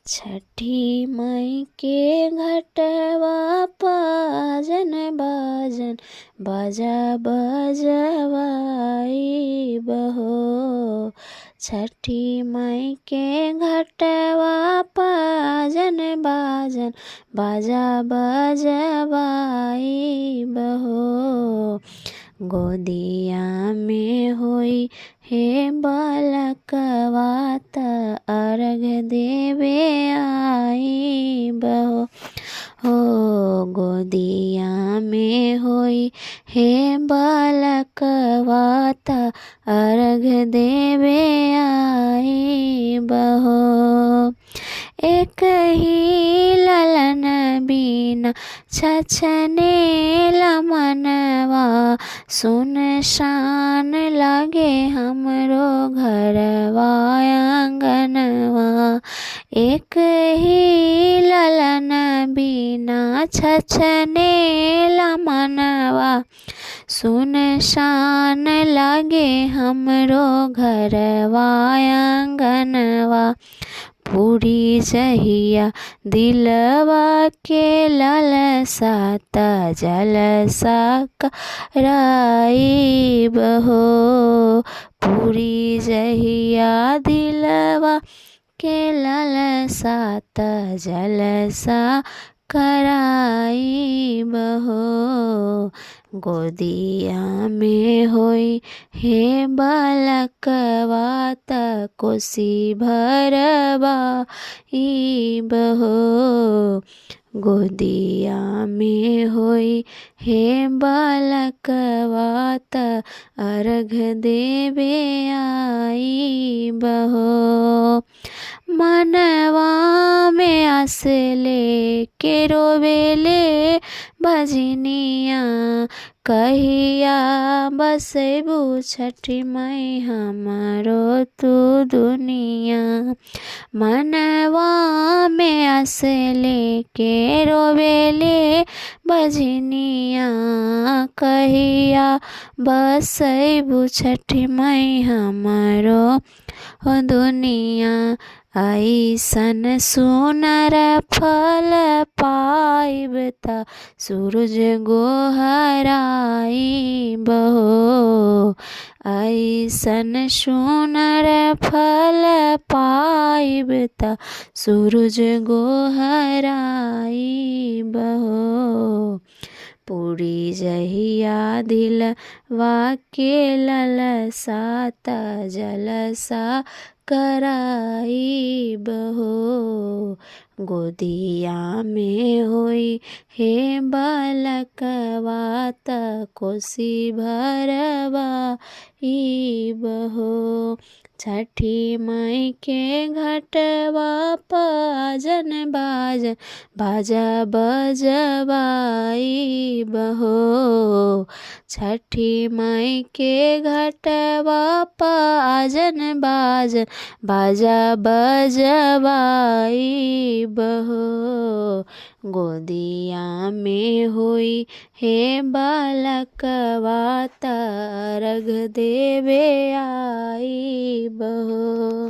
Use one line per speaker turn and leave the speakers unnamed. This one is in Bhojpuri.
छठी माई के घटवा पाजन बाजन बाजा बजवाई बहो। छठी माई के घटवा पाजन बाजन बाजा बजवाई बहो। गोदिया में होई हे बालकवा त अर्घ देवे आई बहो। हो गोदिया में होई हे बालकवा त अर्घ देवे आई बहो। एक ही ललन बिना छछनेला मनवा सुनसान लागे हमरो घरवा आंगनवा। एक ही ललन बिना छछनेला मनवा सुनसान लागे हमरो घरवा आंगनवा। पूरी जहिया दिलवा के लालसा त जलसा कराई बहो। पूरी जहिया दिलवा के लालसा त जलसा कराई बहो। गोदिया में होई हे बालकवा त कोसी भरवाई बहो। गोदिया में होई हे बालकवा त अर्घ देवे आई बहो। मनवा में आस लेके रोवेले भजनिया कहिया बसेबू छठी माई हमारो तू दुनिया। मनवा में आस लेके रोवेले भजनिया कहिया बसेबू छठी माई हमारो दुनिया। ऐसन सुनर फल पाइब त सूरज गोहराई बहो। ऐसन सुनर फल पाइब त सूरज गोहराई बहो। पूरी जहिया दिलवा के लालसा त जलसा कराई बहो। गोदिया में होई हे बालकवा त कोसी भरवाई बहो। छठी माई के घटवा पाजन बाजन बाजा बजवाई बहो। छठी माई के घटवा पाजन बाजन बाजा बजवाई बहो। गोदिया में होई हे बालकवा त अर्घ देवे आई बहो।